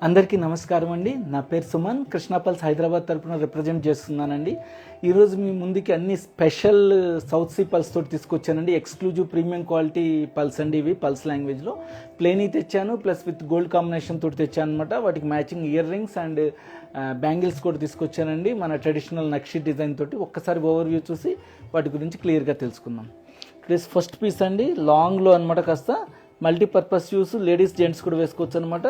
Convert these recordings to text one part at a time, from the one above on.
అందరికీ నమస్కారం అండి. నా పేరు సుమన్, కృష్ణా పల్స్ హైదరాబాద్ తరపున రిప్రజెంట్ చేస్తున్నానండి. ఈరోజు మీ ముందుకి అన్ని స్పెషల్ సౌత్ సీ పల్స్ తోటి తీసుకొచ్చానండి. ఎక్స్క్లూజివ్ ప్రీమియం క్వాలిటీ పల్స్ అండి. ఇవి పల్స్ లాంగ్వేజ్లో ప్లేన్ తెచ్చాను, ప్లస్ విత్ గోల్డ్ కాంబినేషన్ తోటి తెచ్చాను అనమాట. వాటికి matching ear rings and bangles కూడా తీసుకొచ్చానండి, మన ట్రెడిషనల్ నక్షి డిజైన్ తోటి. ఒక్కసారి ఓవర్వ్యూ చూసి వాటి గురించి క్లియర్గా తెలుసుకుందాం. ప్లస్ ఫస్ట్ పీస్ అండి, లాంగ్లో అనమాట, కాస్త మల్టీపర్పస్ యూస్, లేడీస్ జెంట్స్ కూడా వేసుకోవచ్చు అనమాట.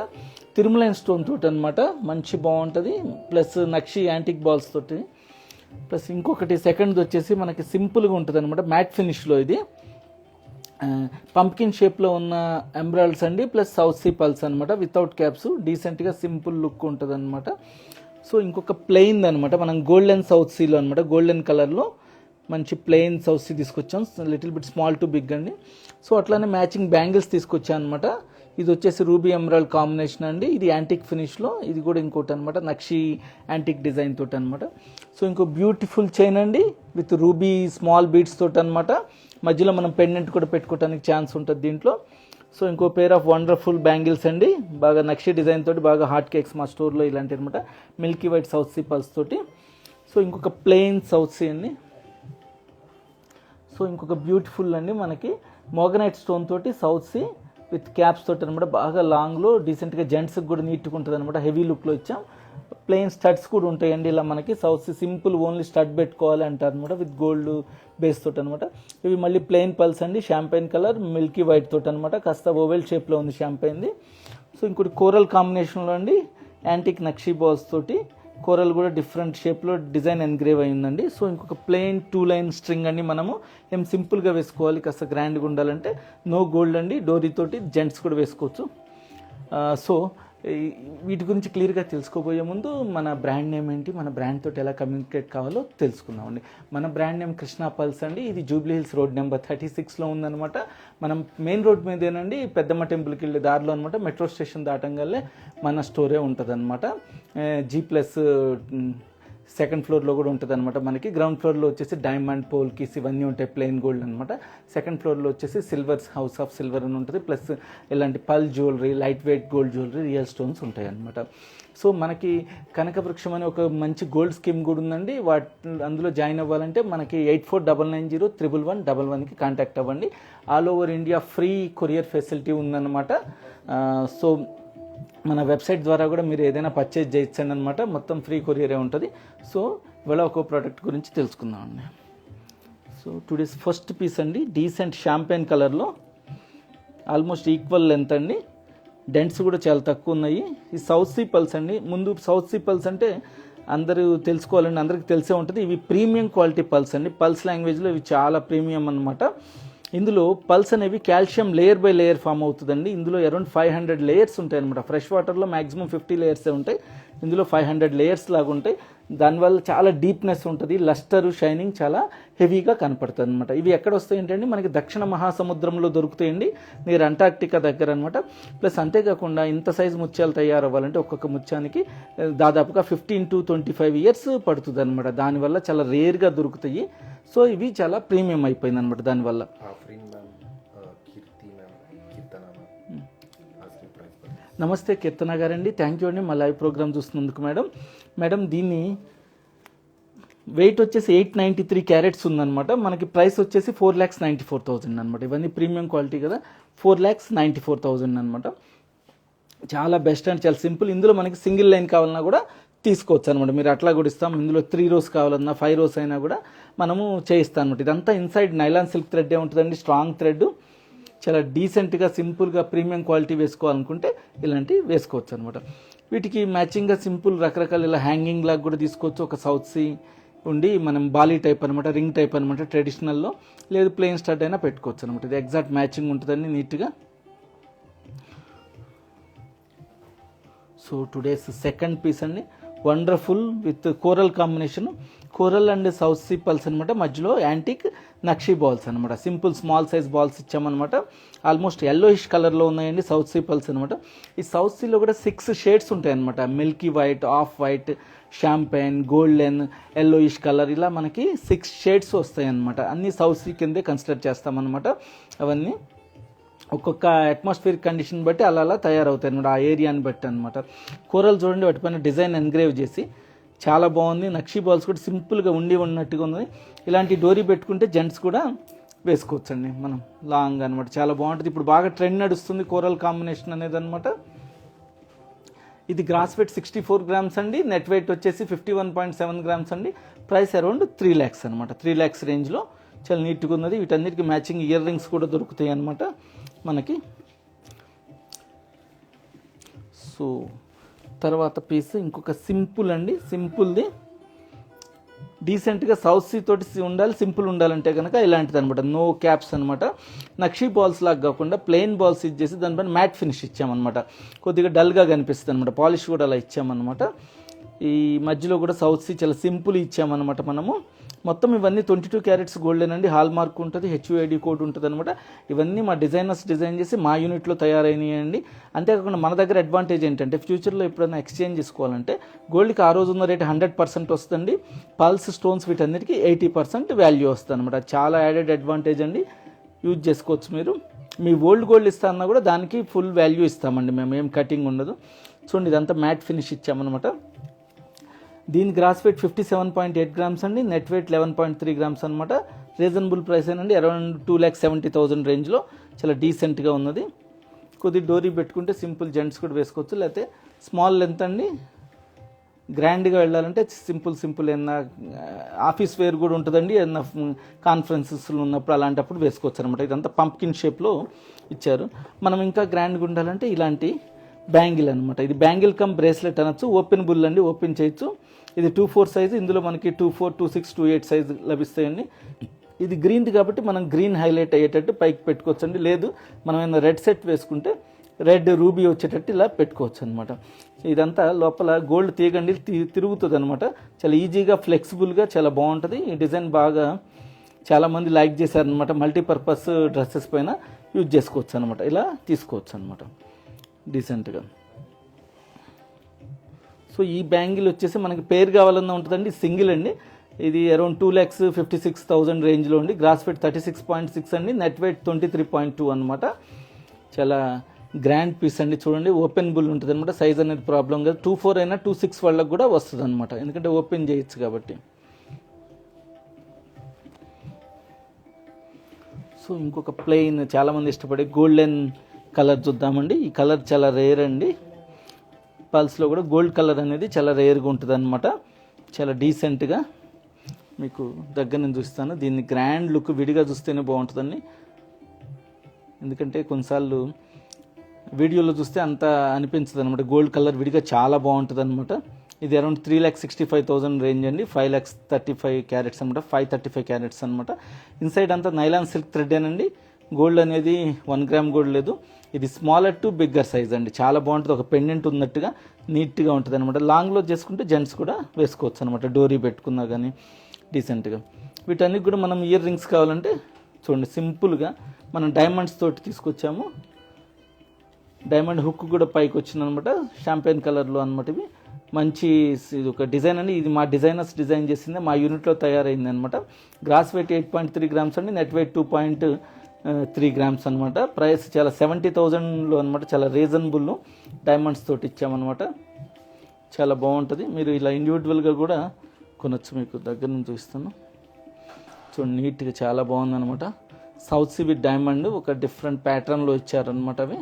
తిరుమలైన్ స్టోన్ తోటి అనమాట, మంచి బాగుంటుంది. ప్లస్ నక్షి యాంటిక్ బాల్స్ తోటి. ప్లస్ ఇంకొకటి సెకండ్ది వచ్చేసి మనకి సింపుల్గా ఉంటుంది అనమాట, మ్యాట్ ఫినిష్లో. ఇది పంప్కిన్ షేప్లో ఉన్న ఎంబ్రాయిడ్స్ అండి, ప్లస్ సౌత్ సీ పల్స్ అనమాట, వితౌట్ క్యాప్స్. డీసెంట్గా సింపుల్ లుక్ ఉంటుంది అనమాట. సో ఇంకొక ప్లెయిన్ అనమాట, మనం గోల్డెన్ సౌత్ సీలో అనమాట, గోల్డెన్ కలర్లో మంచి ప్లెయిన్ సౌత్ సీ తీసుకొచ్చాం, little bit small to big అండి. సో అట్లానే మ్యాచింగ్ బ్యాంగిల్స్ తీసుకొచ్చాను అనమాట. ఇది వచ్చేసి రూబీ ఎమరాల్డ్ కాంబినేషన్ అండి, ఇది యాంటిక్ ఫినిష్లో. ఇది కూడా ఇంకోటి అనమాట, నక్షి యాంటిక్ డిజైన్ తోటి అనమాట. సో ఇంకో బ్యూటిఫుల్ చైన్ అండి, విత్ రూబీ స్మాల్ బీడ్స్ తోటి అనమాట. మధ్యలో మనం పెండెంట్ కూడా పెట్టుకోవడానికి ఛాన్స్ ఉంటుంది దీంట్లో. సో ఇంకో పేర్ ఆఫ్ వండర్ఫుల్ బ్యాంగిల్స్ అండి, బాగా నక్షి డిజైన్ తోటి, బాగా హాట్ కేక్స్ మా స్టోర్లో ఇలాంటి అనమాట, milky white south sea pearls తోటి. సో ఇంకొక ప్లెయిన్ సౌత్ సీ అండి. సో ఇంకొక బ్యూటిఫుల్ అండి, మనకి మోగనైట్ స్టోన్ తోటి సౌత్ సీ విత్ క్యాప్స్ తోటి అనమాట, బాగా లాంగ్లో డీసెంట్గా జెంట్స్కి కూడా నీట్గా ఉంటుంది అనమాట, హెవీ లుక్లో ఇచ్చాం. ప్లెయిన్ స్టడ్స్ కూడా ఉంటాయండి ఇలా మనకి. South sea simple only stud పెట్టుకోవాలి అంటారు అనమాట, విత్ గోల్డ్ బేస్ తోటి అనమాట. ఇవి మళ్ళీ ప్లెయిన్ పల్స్ అండి, షాంపైన్ కలర్, మిల్కీ వైట్ తోటి అనమాట, కాస్త ఓవెల్ షేప్లో ఉంది షాంపైన్ది. సో ఇంకోటి కోరల్ కాంబినేషన్లో అండి, యాంటిక్ నక్షి బాల్స్ తోటి. కోరల్ కూడా డిఫరెంట్ షేప్లో డిజైన్ ఎన్గ్రేవ్ అయిందండి. సో ఇంకొక ప్లెయిన్ 2 లైన్ స్ట్రింగ్ అండి, మనము ఏం సింపుల్గా వేసుకోవాలి, కాస్త గ్రాండ్గా ఉండాలంటే నో గోల్డ్ అండి, డోరీ తోటి జెంట్స్ కూడా వేసుకోవచ్చు. సో వీటి గురించి క్లియర్గా తెలుసుకోబోయే ముందు మన బ్రాండ్ నేమ్ ఏంటి, మన బ్రాండ్ తోటి ఎలా కమ్యూనికేట్ కావాలో తెలుసుకుందామండి. మన బ్రాండ్ నేమ్ కృష్ణా పల్స్ అండి. ఇది జూబ్లీ హిల్స్ రోడ్ నెంబర్ 36లో ఉందన్నమాట. మనం మెయిన్ రోడ్ మీదేనండి, పెద్దమ్మ టెంపుల్కి వెళ్ళే దారిలో అనమాట. మెట్రో స్టేషన్ దాటంగానే మన స్టోరే ఉంటుంది అనమాట. G+ సెకండ్ ఫ్లోర్లో కూడా ఉంటుంది అనమాట. మనకి గ్రౌండ్ ఫ్లోర్లో వచ్చేసి డైమండ్, పోల్ కీస్ ఇవన్నీ ఉంటాయి, ప్లెయిన్ గోల్డ్ అనమాట. సెకండ్ ఫ్లోర్లో వచ్చేసి సిల్వర్స్, హౌస్ ఆఫ్ సిల్వర్ అని ఉంటుంది. ప్లస్ ఇలాంటి పల్ jewellery, light weight gold jewellery, real stones ఉంటాయి అనమాట. సో మనకి కనకవృక్షం అనే ఒక మంచి గోల్డ్ స్కీమ్ కూడా ఉందండి. అందులో జాయిన్ అవ్వాలంటే మనకి 8499011111కి కాంటాక్ట్ అవ్వండి. All over India free courier facility ఉందన్నమాట. సో మన వెబ్సైట్ ద్వారా కూడా మీరు ఏదైనా పర్చేజ్ చేయొచ్చండి అనమాట, మొత్తం ఫ్రీ కొరియరే ఉంటుంది. సో ఇవాళ ఒక ప్రోడక్ట్ గురించి తెలుసుకుందామండి. సో టుడేస్ ఫస్ట్ పీస్ అండి, డీసెంట్ షాంపెయిన్ కలర్లో, ఆల్మోస్ట్ ఈక్వల్ లెంత్ అండి, డెంట్స్ కూడా చాలా తక్కువ ఉన్నాయి. ఈ సౌత్ సీ పల్స్ అండి. ముందు సౌత్ సీ పల్స్ అంటే అందరూ తెలుసుకోవాలండి, అందరికీ తెలిసే ఉంటుంది. ఇవి ప్రీమియం క్వాలిటీ పల్స్ అండి. పల్స్ లాంగ్వేజ్లో ఇవి చాలా ప్రీమియం అనమాట. ఇందులో పల్స్ అనేవి calcium layer by layer form అవుతుందండి. ఇందులో అరౌండ్ 500 లేయర్స్ ఉంటాయి అనమాట. ఫ్రెష్ వాటర్లో మ్యాక్సిమం 50 లేయర్సే ఉంటాయి, ఇందులో 500 లేయర్స్ లాగా ఉంటాయి. దానివల్ల చాలా డీప్నెస్ ఉంటుంది, లస్టర్, షైనింగ్ చాలా హెవీగా కనపడుతుంది అనమాట. ఇవి ఎక్కడ వస్తాయి ఏంటంటే మనకి దక్షిణ మహాసముద్రంలో దొరుకుతాయండి, నియర్ అంటార్క్టికా దగ్గర అనమాట. ప్లస్ అంతేకాకుండా ఇంత సైజు ముత్యాలు తయారవ్వాలంటే ఒక్కొక్క ముత్యానికి దాదాపుగా 15 to 25 ఇయర్స్ పడుతుంది అనమాట. దానివల్ల చాలా రేర్గా దొరుకుతాయి. సో ఇవి చాలా ప్రీమియం అయిపోయింది అనమాట దానివల్ల. నమస్తే కీర్తన గారండి, థ్యాంక్ యూ అండి మా లైవ్ ప్రోగ్రామ్ చూస్తున్నందుకు. మేడం దీన్ని వెయిట్ వచ్చేసి 893 క్యారెట్స్ ఉందన్నమాట. మనకి ప్రైస్ వచ్చేసి 4,94,000 అనమాట. ఇవన్నీ ప్రీమియం క్వాలిటీ కదా, 4,94,000 అనమాట. చాలా బెస్ట్ అండ్ చాలా సింపుల్. ఇందులో మనకి సింగిల్ లైన్ కావాలన్నా కూడా తీసుకోవచ్చు అనమాట, మీరు అట్లా కూడా ఇస్తాం. ఇందులో 3 rows కావాలన్నా 5 rows అయినా కూడా మనము చేయిస్తాం అనమాట. ఇదంతా ఇన్సైడ్ నైలాన్ సిల్క్ థ్రెడ్ ఉంటుందండి, స్ట్రాంగ్ థ్రెడ్. చాలా డీసెంట్గా సింపుల్గా ప్రీమియం క్వాలిటీ వేసుకోవాలనుకుంటే ఇలాంటివి వేసుకోవచ్చు అనమాట. వీటికి మ్యాచింగ్గా సింపుల్ రకరకాల ఇలా హ్యాంగింగ్ లాగా కూడా తీసుకోవచ్చు. ఒక సౌత్ సీ ఉండి మనం బాలీ టైప్ అనమాట, రింగ్ టైప్ అనమాట ట్రెడిషనల్లో, లేదు ప్లెయిన్ స్టడ్ అయినా పెట్టుకోవచ్చు అనమాట. ఇది ఎగ్జాక్ట్ మ్యాచింగ్ ఉంటుందండి నీట్గా. సో టుడేస్ సెకండ్ పీస్ అండి, wonderful with coral combination, coral and south sea pearls అనమాట. మధ్యలో యాంటిక్ నక్షి బాల్స్ అనమాట, సింపుల్ స్మాల్ సైజ్ బాల్స్ ఇచ్చామన్నమాట. ఆల్మోస్ట్ ఎల్లోయిష్ కలర్లో ఉన్నాయండి సౌత్ సీ పల్స్ అనమాట. ఈ సౌత్ సీలో కూడా 6 షేడ్స్ ఉంటాయి అనమాట, milky white, off white, champagne, golden, yellowish colour, ఇలా మనకి 6 షేడ్స్ వస్తాయి అనమాట. అన్ని సౌత్ సీ కిందే కన్సిడర్ చేస్తామన్నమాట అవన్నీ. ఒక్కొక్క అట్మాస్ఫియర్ కండిషన్ బట్టి అలా అలా తయారవుతాయి అనమాట, ఆ ఏరియాని బట్టి అనమాట. కూరలు చూడండి, వాటిపైన డిజైన్ ఎన్గ్రేవ్ చేసి చాలా బాగుంది. నక్షీ బాల్స్ కూడా సింపుల్గా ఉన్నట్టుగా ఉంది. ఇలాంటి డోరీ పెట్టుకుంటే జెంట్స్ కూడా వేసుకోవచ్చండి మనం, లాంగ్ అనమాట, చాలా బాగుంటుంది. ఇప్పుడు బాగా ట్రెండ్ నడుస్తుంది కోరల్ కాంబినేషన్ అనేది అనమాట. ఇది గ్రాస్ వెయిట్ 64 గ్రామ్స్ అండి, నెట్ వెయిట్ వచ్చేసి 51.7 గ్రామ్స్ అండి. ప్రైస్ అరౌండ్ 3 lakhs అనమాట, 3 lakhs రేంజ్లో చాలా నీట్గా ఉన్నది. వీటన్నిటికీ మ్యాచింగ్ ఇయర్ రింగ్స్ కూడా దొరుకుతాయి అనమాట మనకి. సో తర్వాత పీస్ ఇంకొక సింపుల్ అండి, సింపుల్ది డీసెంట్గా సౌత్ సీ తోటి ఉండాలి, సింపుల్ ఉండాలంటే కనుక ఇలాంటిది అనమాట. నో క్యాప్స్ అనమాట, నక్షీ బాల్స్ లాగా కాకుండా ప్లెయిన్ బాల్స్ ఇచ్చేసి దానిపైన మ్యాట్ ఫినిష్ ఇచ్చామన్నమాట. కొద్దిగా డల్గా కనిపిస్తుంది అనమాట, పాలిష్ కూడా అలా ఇచ్చామన్నమాట. ఈ మధ్యలో కూడా సౌత్ సీ చాలా సింపుల్ ఇచ్చామన్నమాట మనము. మొత్తం ఇవన్నీ 22 క్యారెట్స్ గోల్డెన్ అండి, హాల్ మార్క్ ఉంటుంది, HUID కోడ్ ఉంటుంది అనమాట. ఇవన్నీ మా డిజైనర్స్ డిజైన్ చేసి మా యూనిట్లో తయారైనవి అండి. అంతేకాకుండా మన దగ్గర అడ్వాంటేజ్ ఏంటంటే ఫ్యూచర్లో ఎప్పుడైనా ఎక్స్చేంజ్ చేసుకోవాలంటే గోల్డ్కి ఆ రోజు ఉన్న రేట్ 100% వస్తుంది, పల్స్ స్టోన్స్ వీటన్నిటికీ 80% వాల్యూ వస్తుంది అనమాట. చాలా యాడెడ్ అడ్వాంటేజ్ అండి, యూజ్ చేసుకోవచ్చు మీరు. మీ ఓల్డ్ గోల్డ్ ఇస్తామన్నా కూడా దానికి ఫుల్ వాల్యూ ఇస్తామండి మేము, ఏం కటింగ్ ఉండదు. చూడండి ఇదంతా మ్యాట్ ఫినిష్ ఇచ్చామన్నమాట. దీని గ్రాస్ వెయిట్ 57.8 గ్రామ్స్ అండి, నెట్ వెయిట్ 11.3 గ్రామ్స్ అనమాట. రీజనబుల్ ప్రైస్ ఏనండి, అరౌండ్ 2,70,000 రేంజ్లో చాలా డీసెంట్గా ఉన్నది. కొద్దిగా డోరీ పెట్టుకుంటే సింపుల్ జెంట్స్ కూడా వేసుకోవచ్చు, లేకపోతే స్మాల్ లెంత్ అండి. గ్రాండ్గా వెళ్ళాలంటే సింపుల్ ఏమన్నా ఆఫీస్ వేర్ కూడా ఉంటుందండి, ఏమన్నా కాన్ఫరెన్సెస్లు ఉన్నప్పుడు అలాంటప్పుడు వేసుకోవచ్చు అనమాట. ఇదంతా పంప్కిన్ షేప్లో ఇచ్చారు. మనం ఇంకా గ్రాండ్గా ఉండాలంటే ఇలాంటి బ్యాంగిల్ అనమాట. ఇది బ్యాంగిల్ కమ్ బ్రేస్లెట్ అనొచ్చు, ఓపెన్ బుల్ అండి, ఓపెన్ చేయొచ్చు. ఇది 2/4 సైజు, ఇందులో మనకి 2/4, 2/6, 2/8 సైజు లభిస్తాయండి. ఇది గ్రీన్ది కాబట్టి మనం గ్రీన్ హైలైట్ అయ్యేటట్టు పైకి పెట్టుకోవచ్చు అండి, లేదు మనం ఏమైనా రెడ్ సెట్ వేసుకుంటే రెడ్ రూబీ వచ్చేటట్టు ఇలా పెట్టుకోవచ్చు అనమాట. ఇదంతా లోపల గోల్డ్ తీగండి తిరుగుతుంది అనమాట, చాలా ఈజీగా ఫ్లెక్సిబుల్గా చాలా బాగుంటుంది. ఈ డిజైన్ బాగా చాలామంది లైక్ చేశారనమాట, మల్టీపర్పస్ డ్రెస్సెస్ పైన యూజ్ చేసుకోవచ్చు అనమాట, ఇలా తీసుకోవచ్చు అనమాట డీసెంట్గా. సో ఈ బ్యాంగిల్ వచ్చేసి మనకి పేరు కావాలన్నా ఉంటుందండి, సింగిల్ అండి. ఇది అరౌండ్ 2,56,000 రేంజ్లో అండి. గ్రాస్ వెయిట్ 36.6 అండి, నెట్ వెయిట్ 23.2 అనమాట. చాలా గ్రాండ్ పీస్ అండి. చూడండి ఓపెన్ బుల్ ఉంటుంది అనమాట, సైజ్ అనేది ప్రాబ్లం కాదు. 2/4 అయినా 2/6 వాళ్ళకి కూడా వస్తుంది అనమాట, ఎందుకంటే ఓపెన్ చేయొచ్చు కాబట్టి. సో ఇంకొక ప్లెయిన్ చాలామంది ఇష్టపడే గోల్డెన్ కలర్ చూద్దామండి. ఈ కలర్ చాలా రేర్ అండి, పల్స్లో కూడా గోల్డ్ కలర్ అనేది చాలా రేర్గా ఉంటుంది అనమాట. చాలా డీసెంట్గా మీకు దగ్గర నుంచి చూస్తాను. దీన్ని గ్రాండ్ లుక్ విడిగా చూస్తేనే బాగుంటుందండి, ఎందుకంటే కొన్నిసార్లు వీడియోలో చూస్తే అంత అనిపించదు అనమాట. గోల్డ్ కలర్ విడిగా చాలా బాగుంటుంది అనమాట. ఇది అరౌండ్ 3,65,000 రేంజ్ అండి, 5,35 క్యారెట్స్ అనమాట, 535 క్యారెట్స్ అనమాట. ఇన్సైడ్ అంతా నైలాన్ సిల్క్ థ్రెడ్ అండి. గోల్డ్ అనేది 1 గ్రామ్ గోల్డ్ లేదు. ఇది స్మాలర్ టు బిగ్గర్ సైజ్ అండి, చాలా బాగుంటుంది. ఒక పెండెంట్ ఉన్నట్టుగా నీట్గా ఉంటుంది అనమాట. లాంగ్లో చేసుకుంటే జెంట్స్ కూడా వేసుకోవచ్చు అనమాట, డోరీ పెట్టుకున్నా కానీ డీసెంట్గా. వీటన్నిటి కూడా మనం ఇయర్ రింగ్స్ కావాలంటే చూడండి సింపుల్గా మనం డైమండ్స్ తోటి తీసుకొచ్చాము. డైమండ్ హుక్ కూడా పైకి వచ్చింది అనమాట, షాంపెయిన్ కలర్లో అనమాట. ఇవి మంచి ఇది ఒక డిజైన్ అండి, ఇది మా డిజైనర్స్ డిజైన్ చేసింది, మా యూనిట్లో తయారైంది అనమాట. గ్రాస్ వెయిట్ 8.3 గ్రామ్స్ అండి, నెట్ వెయిట్ 2.3 గ్రామ్స్ అనమాట. ప్రైస్ చాలా 70,000లో అనమాట, చాలా రీజనబుల్. డైమండ్స్ తోటి ఇచ్చామన్నమాట, చాలా బాగుంటుంది. మీరు ఇలా ఇండివిజువల్గా కూడా కొనొచ్చు, మీకు దగ్గర నుంచి చూపిస్తాను. చూడండి నీట్గా చాలా బాగుందనమాట. సౌత్ సీ విత్ డైమండ్ ఒక డిఫరెంట్ ప్యాటర్న్లో ఇచ్చారనమాట. అవి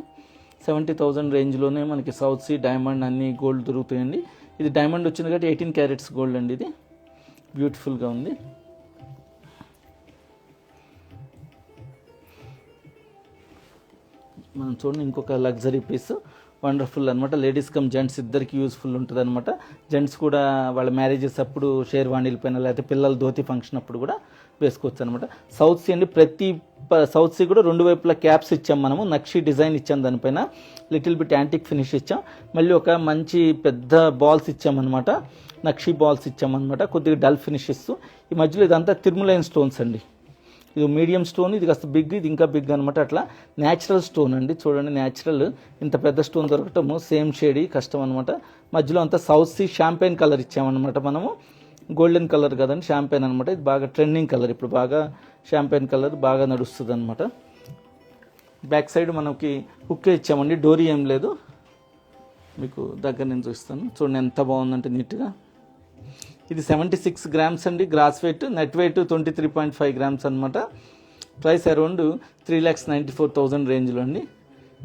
70,000 రేంజ్లోనే మనకి సౌత్ సీ డైమండ్ అన్ని గోల్డ్ దొరుకుతాయండి. ఇది డైమండ్ వచ్చింది కాబట్టి 18 క్యారెట్స్ గోల్డ్ అండి. ఇది బ్యూటిఫుల్గా ఉంది. మనం చూడండి ఇంకొక లగ్జరీ పీస్, వండర్ఫుల్ అనమాట. లేడీస్ కమ్ జెంట్స్ ఇద్దరికి యూస్ఫుల్ ఉంటుంది అనమాట. జెంట్స్ కూడా వాళ్ళ మ్యారేజెస్ అప్పుడు షేర్వాణీల పైన, లేకపోతే పిల్లల ధోతి ఫంక్షన్ అప్పుడు కూడా వేసుకోవచ్చు అనమాట. సౌత్ సీ అండి, ప్రతి సౌత్ సీ కూడా 2 వైపులా క్యాప్స్ ఇచ్చాం మనము, నక్షి డిజైన్ ఇచ్చాం, దానిపైన లిటిల్ బిట్ యాంటిక్ ఫినిష్ ఇచ్చాం. మళ్ళీ ఒక మంచి పెద్ద బాల్స్ ఇచ్చామన్నమాట, నక్షి బాల్స్ ఇచ్చామన్నమాట, కొద్దిగా డల్ ఫినిష్ ఇస్తూ. ఈ మధ్యలో ఇదంతా తిరుమలైన్ స్టోన్స్ అండి. ఇది మీడియం స్టోన్, ఇది కాస్త బిగ్, ఇది ఇంకా బిగ్ అనమాట. అట్లా న్యాచురల్ స్టోన్ అండి, చూడండి న్యాచురల్. ఇంత పెద్ద స్టోన్ దొరకటము సేమ్ షేడ్ కష్టం అనమాట. మధ్యలో అంతా సౌత్ సీ షాంపెయిన్ కలర్ ఇచ్చామన్నమాట మనము. గోల్డెన్ కలర్ కదండి, షాంపెయిన్ అనమాట. ఇది బాగా ట్రెండింగ్ కలర్, ఇప్పుడు బాగా షాంపెయిన్ కలర్ బాగా నడుస్తుంది అనమాట. బ్యాక్ సైడ్ మనకి హుక్కే ఇచ్చామండి, డోరీ ఏం లేదు. మీకు దగ్గర నేను చూస్తాను, చూడండి ఎంత బాగుందంటే నీట్గా. ఇది 76 గ్రామ్స్ అండి gross weight, net weight 23.5 grams అనమాట. ప్రైస్ అరౌండ్ 3,94,000 రేంజ్లో అండి.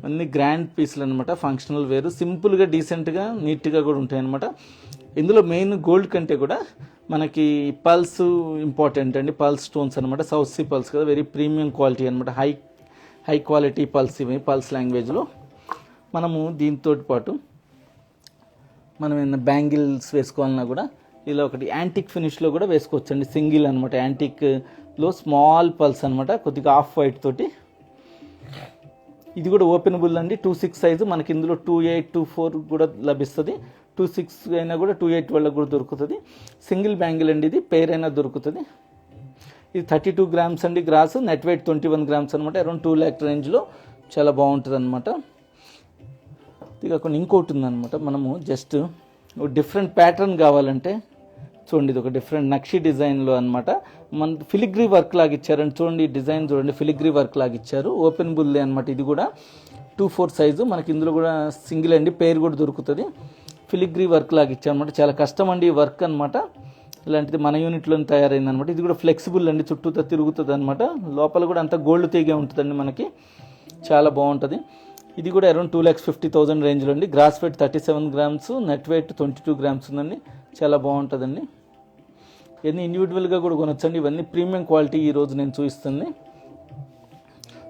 అన్ని గ్రాండ్ పీసులు అనమాట, ఫంక్షనల్ వేరు, సింపుల్గా డీసెంట్గా నీట్గా కూడా ఉంటాయి అనమాట. ఇందులో మెయిన్ గోల్డ్ కంటే కూడా మనకి పల్స్ ఇంపార్టెంట్ అండి. పల్స్ స్టోన్స్ అనమాట, సౌత్ సీ పల్స్ కదా, వెరీ ప్రీమియం క్వాలిటీ అనమాట, హై క్వాలిటీ పల్స్ ఇవి పల్స్ లాంగ్వేజ్లో. మనము దీంతో పాటు మనం ఏమైనా బ్యాంగిల్స్ వేసుకోవాలన్నా కూడా ఇలా ఒకటి యాంటిక్ ఫినిష్లో కూడా వేసుకోవచ్చండి, సింగిల్ అనమాట, యాంటిక్లో స్మాల్ పల్స్ అనమాట, కొద్దిగా ఆఫ్ వైట్ తోటి. ఇది కూడా ఓపెనబుల్ అండి, 2.6 సైజు. మనకి ఇందులో 2.8, 2.4 కూడా లభిస్తుంది. 2.6 అయినా కూడా 2.8 వాళ్ళకి కూడా దొరుకుతుంది. సింగిల్ బ్యాంగిల్ అండి, ఇది పెయిర్ అయినా దొరుకుతుంది. ఇది 32 గ్రామ్స్ అండి గ్రాస్, నెట్ వెయిట్ 21 గ్రామ్స్ అనమాట, అరౌండ్ 2 lakh రేంజ్లో చాలా బాగుంటుంది అనమాట. ఇది కాకుండా ఇంకోటి ఉందనమాట, మనము జస్ట్ డిఫరెంట్ ప్యాటర్న్ కావాలంటే చూడండి, ఇది ఒక డిఫరెంట్ నక్షి డిజైన్లో అనమాట, మన ఫిలిగ్రీ వర్క్ లాగా ఇచ్చారండి. చూడండి ఈ డిజైన్ చూడండి, ఫిలిగ్రీ వర్క్ లాగా ఇచ్చారు, ఓపెన్ బుల్లే అనమాట. ఇది కూడా 2.4 సైజు, మనకి ఇందులో కూడా సింగిల్ అండి, పేరు కూడా దొరుకుతుంది. ఫిలిగ్రీ వర్క్ లాగా ఇచ్చారనమాట, చాలా కష్టం అండి ఈ వర్క్ అనమాట. ఇలాంటిది మన యూనిట్లో తయారైంది అనమాట. ఇది కూడా ఫ్లెక్సిబుల్ అండి, చుట్టూతో తిరుగుతుంది అనమాట, లోపల కూడా అంతా గోల్డ్ తీగే ఉంటుందండి మనకి, చాలా బాగుంటుంది. ఇది కూడా అరౌండ్ 2,50,000 రేంజ్లో అండి. Gross weight 37 grams, net weight 22 grams ఉందండి, చాలా బాగుంటుందండి. ఇవన్నీ ఇండివిజువల్గా కూడా కొనొచ్చండి, ఇవన్నీ ప్రీమియం క్వాలిటీ ఈరోజు నేను చూపిస్తుంది.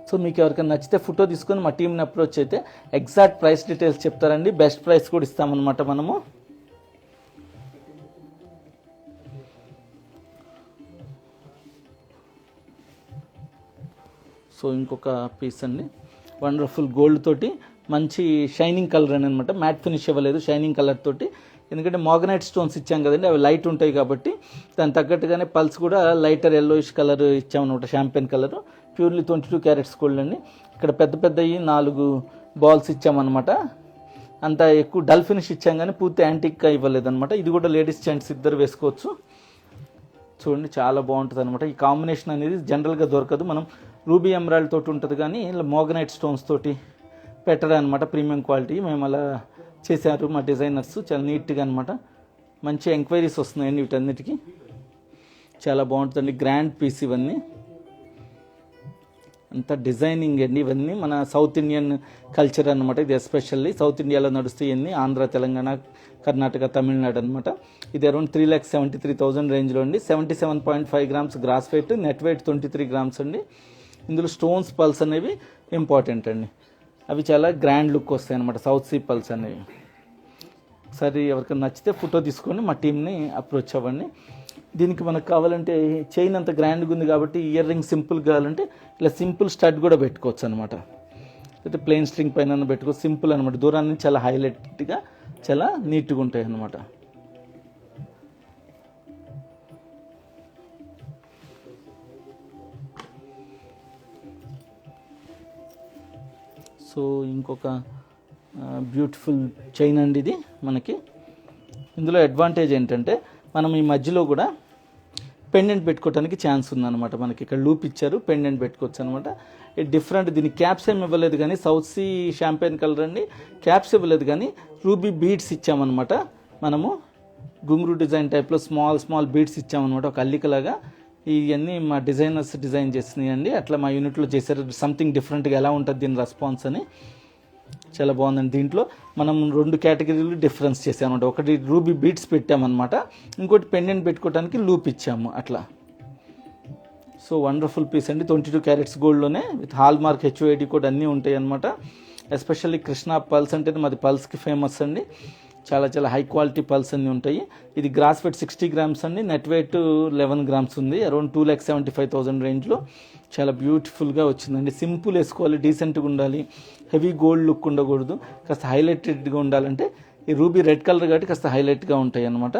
సో మీకు ఎవరికైనా నచ్చితే ఫోటో తీసుకొని మా టీంని అప్రోచ్ అయితే ఎగ్జాక్ట్ ప్రైస్ డీటెయిల్స్ చెప్తారండి, బెస్ట్ ప్రైస్ కూడా ఇస్తామన్నమాట మనము. సో ఇంకొక పీస్ అండి, వండర్ఫుల్ గోల్డ్ తోటి మంచి షైనింగ్ కలర్ అని అనమాట, మ్యాట్ ఫినిష్ ఇవ్వలేదు, షైనింగ్ కలర్ తోటి. ఎందుకంటే మాగ్నైట్ స్టోన్స్ ఇచ్చాం కదండి, అవి లైట్ ఉంటాయి కాబట్టి దాని తగ్గట్టుగానే పల్స్ కూడా లైటర్ ఎల్లోయిష్ కలర్ ఇచ్చామన్నమాట, champagne colour, purely 22 carats gold అండి. ఇక్కడ పెద్ద పెద్దవి 4 బాల్స్ ఇచ్చామన్నమాట, అంత ఎక్కువ డల్ ఫినిష్ ఇచ్చాం కానీ పూర్తి యాంటిక్గా ఇవ్వలేదన్నమాట. ఇది కూడా లేడీస్ జెంట్స్ ఇద్దరు వేసుకోవచ్చు. చూడండి చాలా బాగుంటుంది అనమాట. ఈ కాంబినేషన్ అనేది జనరల్గా దొరకదు, మనం రూబీ ఎమరాల్డ్ తోటి ఉంటుంది కానీ ఇలా మోగనైట్ స్టోన్స్ తోటి పెట్టడం అనమాట, ప్రీమియం క్వాలిటీ. మేము అలా చేశారు మా డిజైనర్స్, చాలా నీట్గా అనమాట. మంచి ఎంక్వైరీస్ వస్తున్నాయండి వీటన్నిటికీ, చాలా బాగుంటుందండి. గ్రాండ్ పీస్ ఇవన్నీ, అంతా డిజైనింగ్ అండి. ఇవన్నీ మన సౌత్ ఇండియన్ కల్చర్ అనమాట. ఇది ఎస్పెషల్లీ సౌత్ ఇండియాలో నడుస్తాయి ఇవన్నీ, ఆంధ్ర, తెలంగాణ, కర్ణాటక, తమిళనాడు అనమాట. ఇది అరౌండ్ 3,73,000 రేంజ్లో అండి. 77.5 grams gross weight, net weight 23 grams అండి. ఇందులో స్టోన్స్ పల్స్ అనేవి ఇంపార్టెంట్ అండి, అవి చాలా గ్రాండ్ లుక్ వస్తాయి అనమాట, సౌత్ సీ పల్స్ అనేవి. సరే ఎవరికైనా నచ్చితే ఫోటో తీసుకొని మా టీంని అప్రోచ్ అవ్వండి. దీనికి మనకు కావాలంటే చైన్ అంత గ్రాండ్గా ఉంది కాబట్టి ఇయర్ రింగ్ సింపుల్ కావాలంటే ఇలా సింపుల్ స్టడ్ కూడా పెట్టుకోవచ్చు అనమాట, అయితే ప్లెయిన్ స్ట్రింగ్ పైన పెట్టుకోవచ్చు, సింపుల్ అనమాట. దూరాన్ని చాలా హైలైట్గా చాలా నీట్గా ఉంటాయి అన్నమాట. సో ఇంకొక బ్యూటిఫుల్ చైన్ అండి ఇది మనకి. ఇందులో అడ్వాంటేజ్ ఏంటంటే మనం ఈ మధ్యలో కూడా పెండెంట్ పెట్టుకోవడానికి ఛాన్స్ ఉందన్నమాట. మనకి ఇక్కడ లూప్ ఇచ్చారు, పెండెంట్ పెట్టుకోవచ్చు అనమాట. డిఫరెంట్, దీనికి క్యాప్స్ ఏమి ఇవ్వలేదు కానీ సౌత్ సీ షాంపెయిన్ కలర్ అండి, క్యాప్స్ ఇవ్వలేదు కానీ రూబీ బీడ్స్ ఇచ్చామన్నమాట. మనము గుంగురు డిజైన్ టైప్లో స్మాల్ బీడ్స్ ఇచ్చామన్నమాట, ఒక అల్లికలాగా. ఇవన్నీ మా డిజైనర్స్ డిజైన్ చేసినాయి అండి, అట్లా మా యూనిట్లో చేశారు. సంథింగ్ డిఫరెంట్గా ఎలా ఉంటుంది దీని రెస్పాన్స్ అని, చాలా బాగుందండి. దీంట్లో మనం 2 కేటగిరీలు డిఫరెన్స్ చేసామన్నమాట. ఒకటి రూబీ బీడ్స్ పెట్టామన్నమాట, ఇంకోటి పెండెంట్ పెట్టుకోవడానికి లూప్ ఇచ్చాము అట్లా. సో వండర్ఫుల్ పీస్ అండి, 22 క్యారెట్స్ గోల్డ్లోనే విత్ హాల్ మార్క్ HOAD కూడా అన్నీ ఉంటాయి అన్నమాట. ఎస్పెషల్లీ కృష్ణ పల్స్ అంటే మాది పల్స్కి ఫేమస్ అండి, చాలా చాలా హై క్వాలిటీ పల్స్ అన్నీ ఉంటాయి. ఇది గ్రాస్ వెయిట్ 60 గ్రామ్స్ అండి, నెట్ వెయిట్ 11 గ్రామ్స్ ఉంది. అరౌండ్ 2,75,000 రేంజ్లో చాలా బ్యూటిఫుల్గా వచ్చిందండి. సింపుల్ వేసుకోవాలి, డీసెంట్గా ఉండాలి, హెవీ గోల్డ్ లుక్ ఉండకూడదు, కాస్త హైలైటెడ్గా ఉండాలంటే ఈ రూబీ రెడ్ కలర్ కాబట్టి కాస్త హైలైట్గా ఉంటాయి అన్నమాట.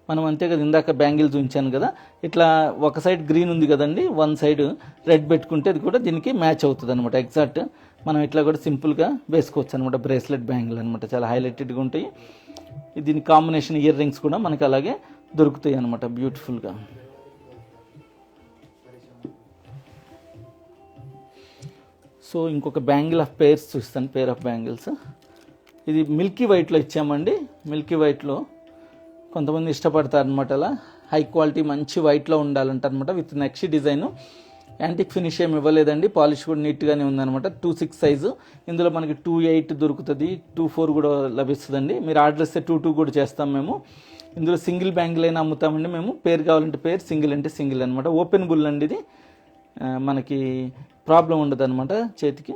మనం అంతే కదా, ఇందాక బ్యాంగిల్స్ ఉంచాను కదా, ఇట్లా ఒక సైడ్ గ్రీన్ ఉంది కదండి, వన్ సైడ్ రెడ్ పెట్టుకుంటే అది కూడా దీనికి మ్యాచ్ అవుతుంది అనమాట ఎగ్జాక్ట్. మనం ఇట్లా కూడా సింపుల్గా వేసుకోవచ్చు అనమాట, బ్రేస్లెట్ బ్యాంగిల్ అనమాట, చాలా హైలైటెడ్గా ఉంటాయి. దీని కాంబినేషన్ ఇయర్ రింగ్స్ కూడా మనకి అలాగే దొరుకుతాయి అనమాట బ్యూటిఫుల్గా. సో ఇంకొక బ్యాంగిల్ ఆఫ్ పేర్స్ చూస్తాను, పేర్ ఆఫ్ బ్యాంగిల్స్. ఇది మిల్కీ వైట్లో ఇచ్చామండి. మిల్కీ వైట్లో కొంతమంది ఇష్టపడతారు అనమాట. అలా హై క్వాలిటీ మంచి వైట్లో ఉండాలంట అనమాట. With next design. Antique finish ఏమి ఇవ్వలేదండి, పాలిష్ కూడా నీట్గానే ఉందన్నమాట. 2.6 సైజు. ఇందులో మనకి 2.8 దొరుకుతుంది, 2.4 కూడా లభిస్తుందండి. మీరు ఆర్డర్ ఇస్తే 2.2 కూడా చేస్తాం మేము. ఇందులో సింగిల్ బ్యాంగిల్ అయినా అమ్ముతామండి మేము. పేరు కావాలంటే పేరు, సింగిల్ అంటే సింగిల్ అనమాట. ఓపెన్ బుల్ అండి ఇది, మనకి ప్రాబ్లం ఉండదు అనమాట చేతికి.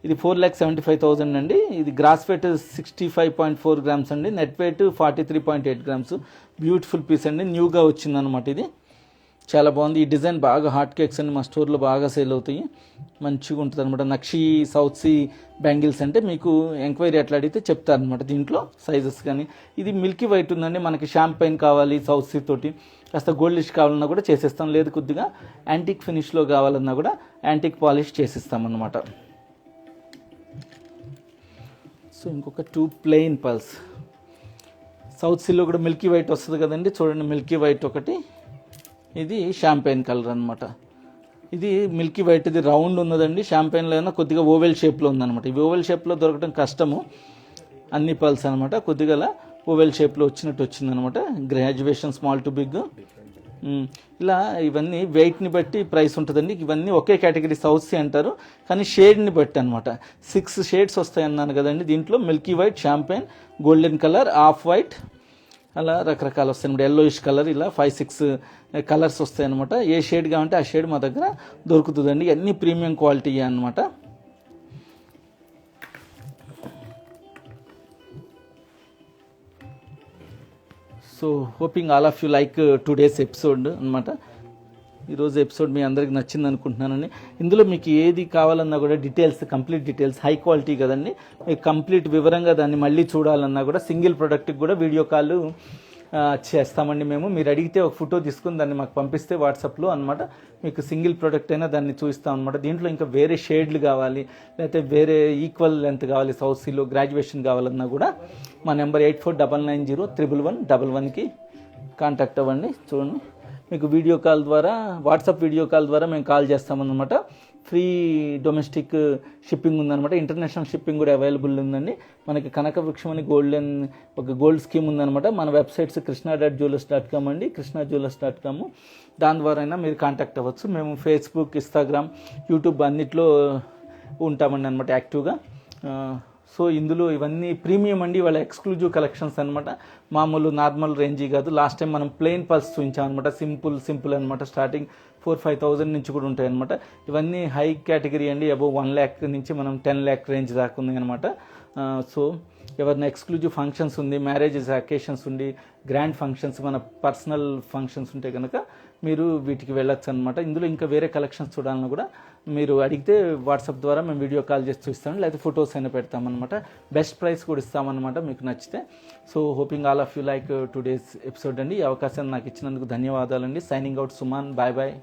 ఇది 4,75,000 అండి. ఇది గ్రాస్ వెయిట్ 65.4 గ్రామ్స్ అండి, net weight 43.8 grams. Beautiful piece అండి, న్యూగా వచ్చిందనమాట. ఇది చాలా బాగుంది. ఈ డిజైన్ బాగా హాట్ కేక్స్ అండి మా స్టోర్లో బాగా సేల్ అవుతాయి. మంచిగా ఉంటుంది అనమాట. నక్షి సౌత్ సీ బ్యాంగిల్స్ అంటే మీకు ఎంక్వైరీ ఎట్లా అడిగితే చెప్తారనమాట. దీంట్లో సైజెస్ కానీ. ఇది మిల్కీ వైట్ ఉందండి, మనకి షాంపైన్ కావాలి సౌత్ సీ తోటి, కాస్త గోల్డిష్ కావాలన్నా కూడా చేసేస్తాం. లేదు కొద్దిగా యాంటిక్ ఫినిష్లో కావాలన్నా కూడా యాంటిక్ పాలిష్ చేసిస్తామన్నమాట. సో ఇంకొక 2 ప్లెయిన్ పర్ల్స్. సౌత్ సీలో కూడా మిల్కీ వైట్ వస్తుంది కదండి, చూడండి. మిల్కీ వైట్ ఒకటి, ఇది షాంపైన్ కలర్ అనమాట. ఇది మిల్కీ వైట్, ఇది రౌండ్ ఉన్నదండి. షాంపైన్లో అయినా కొద్దిగా ఓవెల్ షేప్లో ఉందన్నమాట. ఇవి ఓవెల్ షేప్లో దొరకడం కష్టము, అన్ని పల్స్ అనమాట. కొద్దిగా ఓవెల్ షేప్లో వచ్చినట్టు వచ్చిందనమాట. గ్రాడ్యుయేషన్ స్మాల్ టు బిగ్ ఇలా. ఇవన్నీ వెయిట్ని బట్టి ప్రైస్ ఉంటుందండి. ఇవన్నీ ఒకే కేటగిరీ సౌత్ సీ అంటారు, కానీ షేడ్ని బట్టి అనమాట. 6 షేడ్స్ వస్తాయి అన్నాను కదండి దీంట్లో. Milky white, champagne, golden colour, off white, అలా రకరకాలు వస్తాయి అనమాట. ఎల్లోయిష్ కలర్, ఇలా 5-6 కలర్స్ వస్తాయి అనమాట. ఏ షేడ్ కావాలంటే ఆ షేడ్ మా దగ్గర దొరుకుతుందండి. అన్ని ప్రీమియం క్వాలిటీ అనమాట. So hoping all of you like today's episode అనమాట. ఈరోజు ఎపిసోడ్ మీ అందరికి నచ్చింది అనుకుంటున్నానండి. ఇందులో మీకు ఏది కావాలన్నా కూడా details, complete details, high quality కదండి, మీకు కంప్లీట్ వివరంగా దాన్ని మళ్ళీ చూడాలన్నా కూడా సింగిల్ ప్రోడక్ట్కి కూడా వీడియో కాల్ చేస్తామండి మేము. మీరు అడిగితే ఒక ఫోటో తీసుకుని దాన్ని మాకు పంపిస్తే వాట్సాప్లో అనమాట, మీకు సింగిల్ ప్రోడక్ట్ అయినా దాన్ని చూపిస్తాం అనమాట. దీంట్లో ఇంకా వేరే షేడ్లు కావాలి, లేకపోతే వేరే ఈక్వల్ లెంత్ కావాలి, సౌత్ సీలో గ్రాడ్యుయేషన్ కావాలన్నా కూడా మా నెంబర్ 84990111కి కాంటాక్ట్ అవ్వండి. చూడండి, మీకు వీడియో కాల్ ద్వారా, వాట్సాప్ వీడియో కాల్ ద్వారా మేము కాల్ చేస్తామన్నమాట. ఫ్రీ డొమెస్టిక్ షిప్పింగ్ ఉందన్నమాట. ఇంటర్నేషనల్ షిప్పింగ్ కూడా అవైలబుల్ ఉందండి. మనకి కనకవృక్షం అని ఒక గోల్డ్ స్కీమ్ ఉందన్నమాట. మన వెబ్సైట్స్ krishna.jewellers.com అండి, krishna.jewellers.com. దాని ద్వారా అయినా మీరు కాంటాక్ట్ అవ్వచ్చు. మేము ఫేస్బుక్, ఇన్స్టాగ్రామ్, యూట్యూబ్ అన్నిట్లో ఉంటామండి అనమాట యాక్టివ్గా. సో ఇందులో ఇవన్నీ ప్రీమియం అండి, వాళ్ళ ఎక్స్క్లూజివ్ కలెక్షన్స్ అనమాట. మామూలు నార్మల్ రేంజీ కాదు. లాస్ట్ టైం మనం ప్లెయిన్ పల్స్ చూపించాం అనమాట. సింపుల్ అనమాట. స్టార్టింగ్ 4-5,000 నుంచి కూడా ఉంటాయి అనమాట. ఇవన్నీ హై కేటగిరీ అండి. అబౌవ్ 1 lakh నుంచి మనం 10 lakh రేంజ్ దాకా ఉంది అనమాట. సో ఎవరైనా ఎక్స్క్లూజివ్ ఫంక్షన్స్ ఉంది, మ్యారేజెస్, అకేషన్స్ ఉండి, గ్రాండ్ ఫంక్షన్స్, మన పర్సనల్ ఫంక్షన్స్ ఉంటే కనుక మీరు వీటికి వెళ్ళొచ్చు అనమాట. ఇందులో ఇంకా వేరే కలెక్షన్స్ చూడాలన్నా కూడా మీరు అడిగితే వాట్సాప్ ద్వారా మేము వీడియో కాల్ చేసి చూస్తాం, లేకపోతే ఫొటోస్ అయినా పెడతామన్నమాట. బెస్ట్ ప్రైస్ కూడా ఇస్తామన్నమాట మీకు నచ్చితే. So hoping all of you like today's episode అండి. ఈ అవకాశాన్ని నాకు ఇచ్చినందుకు ధన్యవాదాలండి. Signing out, Suman. Bye bye.